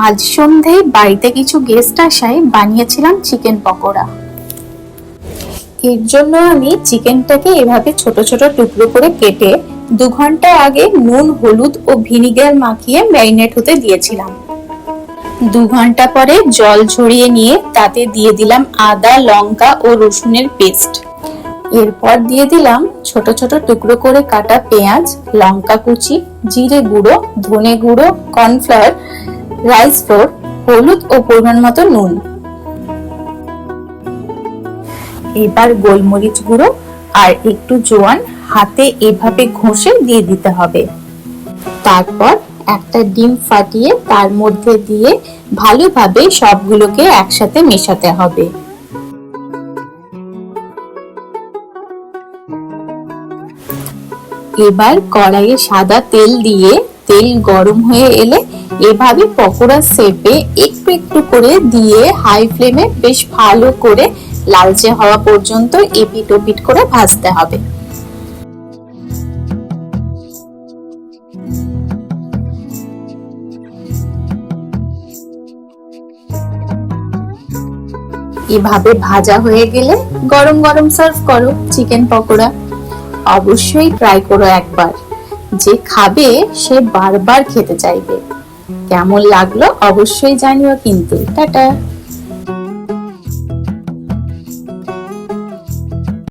আজ সন্ধ্যায় বাড়িতে কিছু গেস্ট আসায় বানিয়েছিলাম চিকেন পকোড়া। এর জন্য আমি চিকেনটাকে এভাবে ছোট ছোট টুকরো করে কেটে 2 ঘন্টা আগে নুন, হলুদ ও ভিনিগার মাখিয়ে ম্যারিনেট হতে দিয়েছিলাম। 2 ঘন্টা পরে জল ঝরিয়ে নিয়ে তাতে দিয়ে দিলাম আদা, লঙ্কা ও রসুনের পেস্ট। এরপর দিয়ে দিলাম ছোট ছোট টুকরো করে কাটা পেঁয়াজ, লঙ্কা কুচি, জিরে গুঁড়ো, ধনে গুঁড়ো, কর্নফ্লাওয়ার, রাইস ফ্লোর, হলুদ ও পরিমাণ মতো নুন। এবার গোলমরিচ গুঁড়ো আর একটু জোয়ান হাতে এভাবে ঘষে দিয়ে দিতে হবে। তারপর একটা ডিম ফাটিয়ে তার মধ্যে দিয়ে ভালোভাবে সবগুলোকে একসাথে মেশাতে হবে। এবার কড়াইয়ে সাদা তেল দিয়ে তেল গরম হয়ে এলে এভাবে পকোড়া শেপে একটু একটু করে দিয়ে হাই ফ্লেমে বেশ ভালো করে লালচে হওয়া পর্যন্ত এপিট ওপিট করে ভাজতে হবে। এভাবে ভাজা হয়ে গেলে গরম গরম সার্ভ করো চিকেন পকোড়া। অবশ্যই ট্রাই করো একবার, যে খাবে সে বারবার খেতে চাইবে। কেমন লাগলো অবশ্যই জানিও কিন্তু। টাটা।